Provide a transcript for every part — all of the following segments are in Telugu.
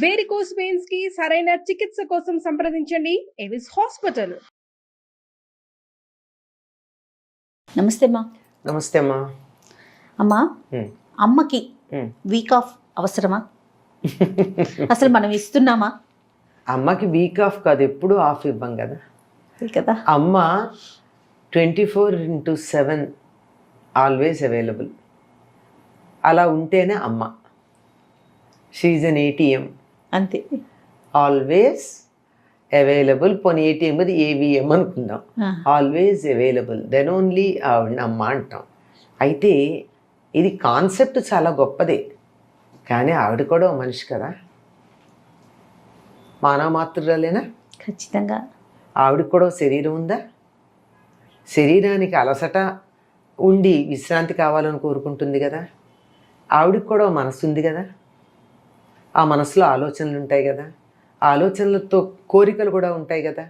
వేరికోస్ వెయిన్స్ కి సరైన చికిత్స కోసం సంప్రదించండి ఎవిస్ హాస్పిటల్. నమస్తే అమ్మా. నమస్తే అమ్మా. అమ్మా, అమ్మకి వీక్ ఆఫ్ అవసరమా? అసలు మనం ఇస్తున్నామా? అమ్మకి వీక్ ఆఫ్ కాదు, ఎప్పుడు ఆఫ్ ఇవ్వం కదా. కదా, అమ్మ 24/7 ఆల్వేస్ అవైలబుల్. అలా ఉంటేనే అమ్మ. షీఈ్ అన్ ATM, అంతే, ఆల్వేస్ అవైలబుల్. పోనీ ATM అది AVM అనుకుందాం, ఆల్వేస్ అవైలబుల్, దెన్ ఓన్లీ ఆవిడని అమ్మ అంటాం. అయితే ఇది కాన్సెప్ట్ చాలా గొప్పదే, కానీ ఆవిడ కూడా మనిషి కదా, మానవ మాతృరాలేనా? ఖచ్చితంగా. ఆవిడకి కూడా శరీరం ఉందా? శరీరానికి అలసట ఉండి విశ్రాంతి కావాలని కోరుకుంటుంది కదా. ఆవిడకి కూడా మనసు ఉంది కదా, ఆ మనసులో ఆలోచనలు ఉంటాయి కదా, ఆలోచనలతో కోరికలు కూడా ఉంటాయి కదా.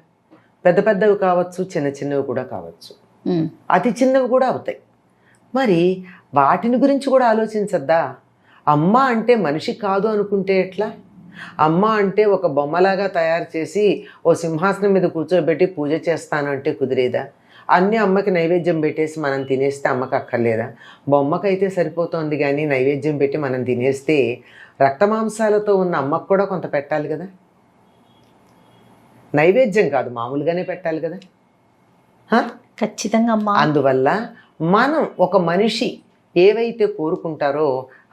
పెద్ద పెద్దవి కావచ్చు, చిన్న చిన్నవి కూడా కావచ్చు, అతి చిన్నవి కూడా అవుతాయి. మరి వాటిని గురించి కూడా ఆలోచించద్దా? అమ్మ అంటే మనిషి కాదు అనుకుంటే ఎట్లా? అమ్మ అంటే ఒక బొమ్మలాగా తయారు చేసి ఓ సింహాసనం మీద కూర్చోబెట్టి పూజ చేస్తాను అంటే కుదిరేదా? అన్నీ అమ్మకి నైవేద్యం పెట్టేసి మనం తినేస్తే అమ్మకి అక్కర్లేదా? బొమ్మకైతే సరిపోతుంది, కానీ నైవేద్యం పెట్టి మనం తినేస్తే రక్తమాంసాలతో ఉన్న అమ్మకు కూడా కొంత పెట్టాలి కదా. నైవేద్యం కాదు, మామూలుగానే పెట్టాలి కదా. ఖచ్చితంగా అమ్మ. అందువల్ల మనం ఒక మనిషి ఏవైతే కోరుకుంటారో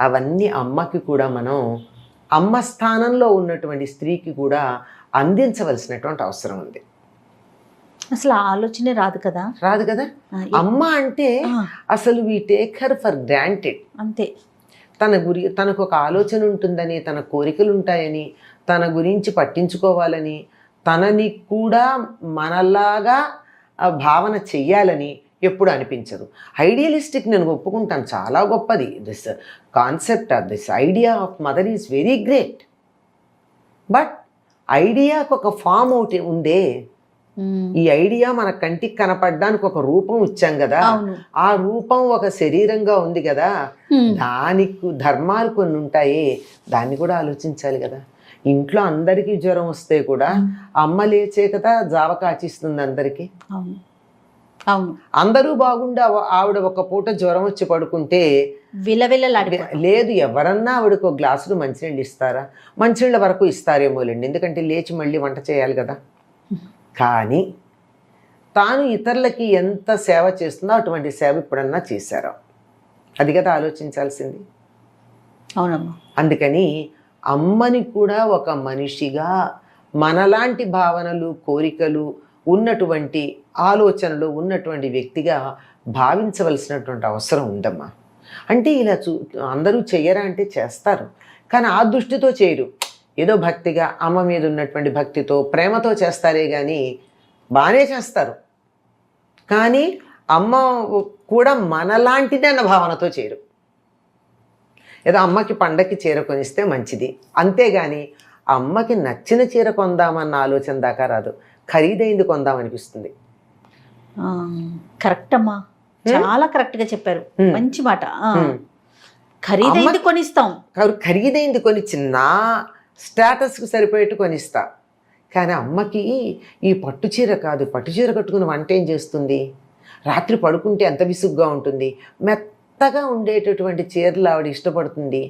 అవన్నీ అమ్మకి కూడా మనం, అమ్మ స్థానంలో ఉన్నటువంటి స్త్రీకి కూడా అందించవలసినటువంటి అవసరం ఉంది. అసలు ఆలోచనే రాదు కదా. రాదు కదా. అమ్మ అంటే అసలు we take her for granted. అంతే. తనకు ఒక ఆలోచన ఉంటుందని, తన కోరికలు ఉంటాయని, తన గురించి పట్టించుకోవాలని, తనని కూడా మనలాగా భావన చెయ్యాలని ఎప్పుడు అనిపించదు. ఐడియలిస్టిక్ నేను ఒప్పుకుంటాను, చాలా గొప్పది. This concept of this idea of mother is very great. But ఐడియాకు ఒక ఫామ్ ఒకటి ఉందే. ఈ ఐడియా మన కంటికి కనపడడానికి ఒక రూపం ఇచ్చాం కదా, ఆ రూపం ఒక శరీరంగా ఉంది కదా, దానికి ధర్మాలు కొన్ని ఉంటాయి, దాన్ని కూడా ఆలోచించాలి కదా. ఇంట్లో అందరికీ జ్వరం వస్తే కూడా అమ్మ లేచే కదా జావ కాచిస్తుంది అందరికీ. అందరూ బాగుండే ఆవిడ ఒక పూట జ్వరం వచ్చి పడుకుంటే లేదు, ఎవరన్నా ఆవిడకు ఒక గ్లాసులు మంచినీళ్ళు ఇస్తారా? మంచినీళ్ళ వరకు ఇస్తారేమోలేండి, ఎందుకంటే లేచి మళ్ళీ వంట చేయాలి కదా. కానీ తాను ఇతరులకి ఎంత సేవ చేస్తుందో అటువంటి సేవ ఇప్పుడన్నా చేశారో, అది కదా ఆలోచించాల్సింది. అవునమ్మా. అందుకని అమ్మని కూడా ఒక మనిషిగా, మనలాంటి భావనలు, కోరికలు ఉన్నటువంటి, ఆలోచనలు ఉన్నటువంటి వ్యక్తిగా భావించవలసినటువంటి అవసరం ఉందమ్మా. అంటే ఇలా అందరూ చెయ్యరా అంటే చేస్తారు, కానీ ఆ దృష్టితో చేయరు. ఏదో భక్తిగా, అమ్మ మీద ఉన్నటువంటి భక్తితో, ప్రేమతో చేస్తారే కానీ, బాగానే చేస్తారు, కానీ అమ్మ కూడా మనలాంటిది అన్న భావనతో చేయరు. ఏదో అమ్మకి పండక్కి చీర కొనిస్తే మంచిది, అంతేగాని అమ్మకి నచ్చిన చీర కొందామన్న ఆలోచన దాకా రాదు. ఖరీదైంది కొందామనిపిస్తుంది. కరెక్ట్ అమ్మా, చాలా కరెక్ట్గా చెప్పారు, మంచి మాట. ఖరీదైంది కొనిస్తాం, ఖరీదైంది కొనిచ్చి నా స్టేటస్కి సరిపోయేట్టు కొనిస్తా. కానీ అమ్మకి ఈ పట్టు చీర కాదు, పట్టు చీర కట్టుకుని వంట ఏం చేస్తుంది? రాత్రి పడుకుంటే ఎంత విసుగ్గా ఉంటుంది. మెత్తగా ఉండేటటువంటి చీరలు ఆవిడ ఇష్టపడుతుంది,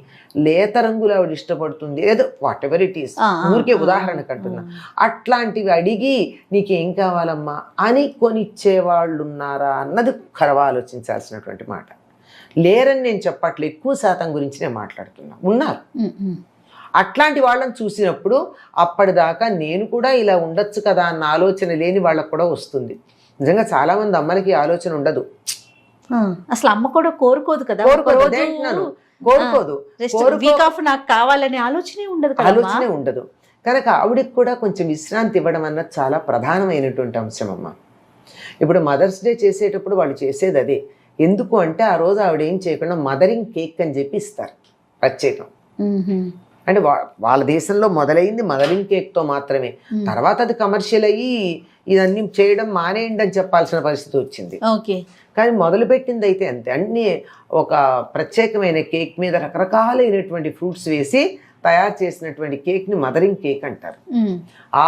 లేత రంగులు ఆవిడ ఇష్టపడుతుంది, ఏదో వాట్ ఎవర్ ఇట్ ఈస్, ఊరికే ఉదాహరణకు అంటున్నా. అట్లాంటివి అడిగి నీకేం కావాలమ్మా అని కొనిచ్చేవాళ్ళు ఉన్నారా అన్నది ఖరవా ఆలోచించాల్సినటువంటి మాట. లేరని నేను చెప్పట్లేదు, ఎక్కువ శాతం గురించి నేను మాట్లాడుతున్నా, ఉన్నారు. అట్లాంటి వాళ్ళని చూసినప్పుడు అప్పటిదాకా నేను కూడా ఇలా ఉండొచ్చు కదా అన్న ఆలోచన లేని వాళ్ళకు కూడా వస్తుంది. నిజంగా చాలామంది అమ్మలకి ఆలోచన ఉండదు, అసలు అమ్మ కూడా కోరుకోదు కదా, కోరుకోదు. వీక్ ఆఫ్ నాకు కావాలనే ఆలోచనే ఉండదు. కనుక ఆవిడకి కూడా కొంచెం విశ్రాంతి ఇవ్వడం అన్నది చాలా ప్రధానమైనటువంటి అంశం అమ్మ. ఇప్పుడు మదర్స్ డే చేసేటప్పుడు వాళ్ళు చేసేది అదే. ఎందుకు అంటే ఆ రోజు ఆవిడ ఏం చేయకుండా మదరింగ్ కేక్ అని చెప్పి ఇస్తారు, ప్రత్యేకం. అంటే వాళ్ళ దేశంలో మొదలైంది మదరింగ్ కేక్తో మాత్రమే. తర్వాత అది కమర్షియల్ అయ్యి ఇదన్నీ చేయడం మానేయండి అని చెప్పాల్సిన పరిస్థితి వచ్చింది. కానీ మొదలుపెట్టింది అయితే అంతే. అన్నీ ఒక ప్రత్యేకమైన కేక్ మీద రకరకాలైనటువంటి ఫ్రూట్స్ వేసి తయారు చేసినటువంటి కేక్ని మదరింగ్ కేక్ అంటారు.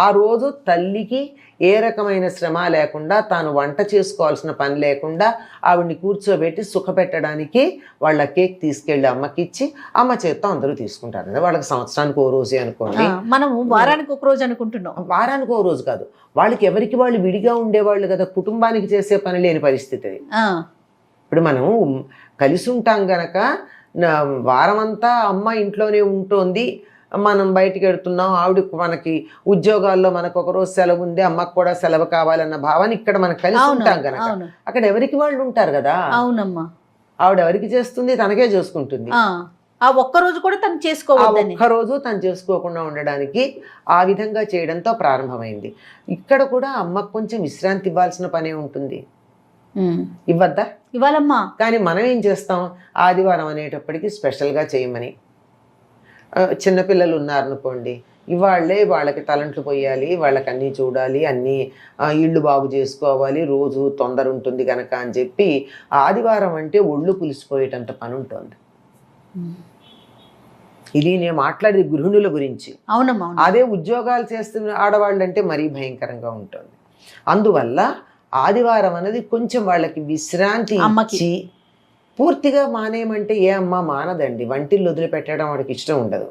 ఆ రోజు తల్లికి ఏ రకమైన శ్రమ లేకుండా, తాను వంట చేసుకోవాల్సిన పని లేకుండా ఆవిడ్ని కూర్చోబెట్టి సుఖపెట్టడానికి వాళ్ళ కేక్ తీసుకెళ్ళి అమ్మకి ఇచ్చి అమ్మ చేత్తో అందరూ తీసుకుంటారు. వాళ్ళకి సంవత్సరానికి ఓ రోజే అనుకోండి, మనం వారానికి ఒక రోజు అనుకుంటున్నాం. వారానికి ఓ రోజు కాదు, వాళ్ళకి ఎవరికి వాళ్ళు విడిగా ఉండేవాళ్ళు కదా, కుటుంబానికి చేసే పని లేని పరిస్థితి అది. ఇప్పుడు మనం కలిసి ఉంటాం గనక వారమంతా అమ్మ ఇంట్లోనే ఉంటోంది, మనం బయటికి వెళ్తున్నాం, ఆవిడ మనకి ఉద్యోగాల్లో మనకు ఒక రోజు సెలవు ఉంది, అమ్మకు కూడా సెలవు కావాలన్న భావాన్ని ఇక్కడ మనం కలిసి ఉంటాం గనక అక్కడ ఎవరికి వాళ్ళు ఉంటారు కదా. అవునమ్మా, ఆవిడ ఎవరికి చేస్తుంది, తనకే చేసుకుంటుంది. ఆ ఒక్కరోజు కూడా తను చేసుకోవాలి, ఒక్కరోజు తను చేసుకోకుండా ఉండడానికి ఆ విధంగా చేయడంతో ప్రారంభమైంది. ఇక్కడ కూడా అమ్మకు కొంచెం విశ్రాంతి ఇవ్వాల్సిన పనే ఉంటుంది, ఇవ్వద్దా? ఇవ్వాలమ్మా. కానీ మనం ఏం చేస్తాం, ఆదివారం అనేటప్పటికి స్పెషల్గా చేయమని. చిన్నపిల్లలు ఉన్నారనుకోండి, ఇవాళ్ళే వాళ్ళకి తలంట్లు పోయాలి, వాళ్ళకి అన్నీ చూడాలి, అన్నీ ఇళ్ళు బాగు చేసుకోవాలి, రోజు తొందర ఉంటుంది కనుక అని చెప్పి ఆదివారం అంటే ఒళ్ళు పులిసిపోయేటంత పని ఉంటుంది. ఇది నేను మాట్లాడేది గృహిణుల గురించి. అవునమ్మా. అదే ఉద్యోగాలు చేస్తున్న ఆడవాళ్ళు అంటే మరీ భయంకరంగా ఉంటుంది. అందువల్ల ఆదివారం అనేది కొంచెం వాళ్ళకి విశ్రాంతి ఇచ్చి, పూర్తిగా మానేయమంటే ఏ అమ్మ మానదండి, వంటిల్లు వదిలిపెట్టడం వాడికి ఇష్టం ఉండదు.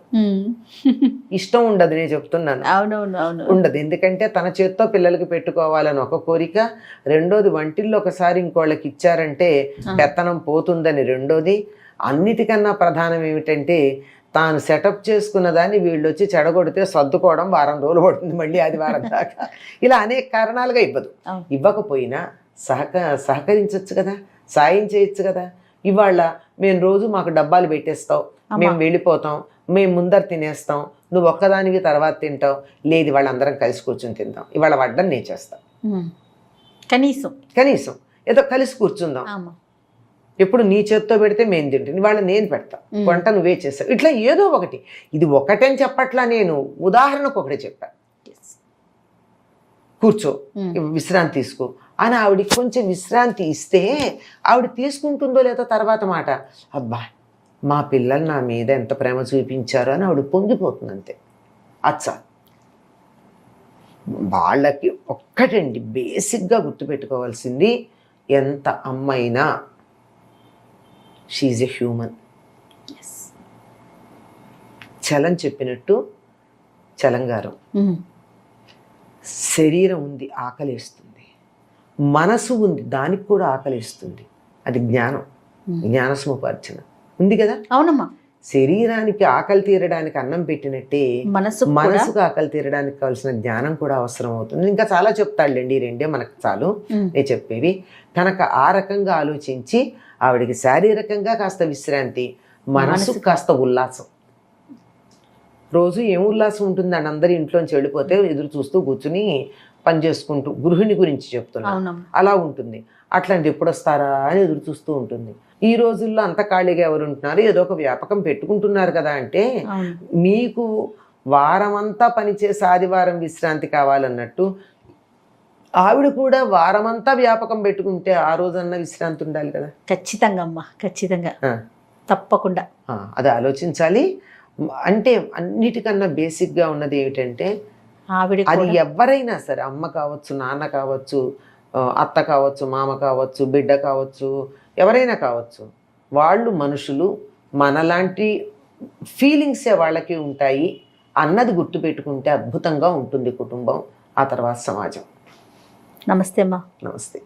ఇష్టం ఉండదు, నేను చెప్తున్నాను. ఉండదు. ఎందుకంటే తన చేత్తో పిల్లలకి పెట్టుకోవాలని ఒక కోరిక, రెండోది వంటిల్లో ఒకసారి ఇంకోళ్ళకి ఇచ్చారంటే పెత్తనం పోతుందని రెండోది, అన్నిటికన్నా ప్రధానం ఏమిటంటే తాను సెటప్ చేసుకున్న దాన్ని వీళ్ళు వచ్చి చెడగొడితే సర్దుకోవడం వారం రోజులు పడుతుంది, మళ్ళీ ఆదివారం దాకా. ఇలా అనేక కారణాలుగా ఇవ్వదు. ఇవ్వకపోయినా సహకరించవచ్చు కదా, సాయం చేయొచ్చు కదా. ఇవాళ మేము రోజు మాకు డబ్బాలు పెట్టేస్తావు, మేము వెళ్ళిపోతాం, మేము ముందర తినేస్తాం, నువ్వు ఒక్కదానివి తర్వాత తింటావు, లేదు వాళ్ళందరం కలిసి కూర్చొని తిందాం, ఇవాళ వడ్డం నేను చేస్తాం, కనీసం ఏదో కలిసి కూర్చుందాం. ఎప్పుడు నీ చేత్తో పెడితే మేము తింటాం, ఇవాళ నేను పెడతా, వంట నువ్వే చేస్తావు, ఇట్లా ఏదో ఒకటి. ఇది ఒకటని చెప్పట్లా, నేను ఉదాహరణకు ఒకటే చెప్పా. కూర్చో, విశ్రాంతి తీసుకో అని ఆవిడికి కొంచెం విశ్రాంతి ఇస్తే ఆవిడ తీసుకుంటుందో లేదో తర్వాత మాట, అబ్బా మా పిల్లలు నా మీద ఎంత ప్రేమ చూపించారో అని ఆవిడ పొంగిపోతుంది అంతే. అచ్చా, వాళ్ళకి ఒక్కటండి బేసిక్గా గుర్తుపెట్టుకోవాల్సింది, ఎంత అమ్మైనా షీఈ్ ఎ హ్యూమన్. చలం చెప్పినట్టు చలంగారం, శరీరం ఉంది ఆకలిస్తుంది, మనసు ఉంది దానికి కూడా ఆకలిస్తుంది, అది జ్ఞానం, జ్ఞాన సముపార్జన ఉంది కదా. అవునమ్మా. శరీరానికి ఆకలి తీరడానికి అన్నం పెట్టినట్టే మనసుకు ఆకలి తీరడానికి కావాల్సిన జ్ఞానం కూడా అవసరం అవుతుంది. ఇంకా చాలా చెప్తాడులేండి, ఈ రెండే మనకు చాలు నేను చెప్పేవి. కనుక ఆ రకంగా ఆలోచించి ఆవిడికి శారీరకంగా కాస్త విశ్రాంతి, మనసుకు కాస్త ఉల్లాసం. రోజు ఏం ఉల్లాసం ఉంటుందండి, అందరి ఇంట్లోంచి వెళ్ళిపోతే ఎదురు చూస్తూ కూర్చుని పని చేసుకుంటూ, గృహిణి గురించి చెప్తున్నా, అలా ఉంటుంది. అట్లాంటి ఎప్పుడు వస్తారా అని ఎదురు చూస్తూ ఉంటుంది. ఈ రోజుల్లో అంత ఖాళీగా ఎవరు ఉంటున్నారు, ఏదో ఒక వ్యాపకం పెట్టుకుంటున్నారు కదా. అంటే మీకు వారమంతా పనిచేసి ఆదివారం విశ్రాంతి కావాలన్నట్టు ఆవిడ కూడా వారమంతా వ్యాపకం పెట్టుకుంటే ఆ రోజన్నా విశ్రాంతి ఉండాలి కదా. ఖచ్చితంగా అమ్మా, ఖచ్చితంగా, తప్పకుండా అది ఆలోచించాలి. అంటే అన్నిటికన్నా బేసిక్గా ఉన్నది ఏమిటంటే, అది ఎవరైనా సరే, అమ్మ కావచ్చు, నాన్న కావచ్చు, అత్త కావచ్చు, మామ కావచ్చు, బిడ్డ కావచ్చు, ఎవరైనా కావచ్చు, వాళ్ళు మనుషులు, మనలాంటి ఫీలింగ్సే వాళ్ళకి ఉంటాయి అన్నది గుర్తుపెట్టుకుంటే అద్భుతంగా ఉంటుంది కుటుంబం, ఆ తర్వాత సమాజం. నమస్తే అమ్మా. నమస్తే.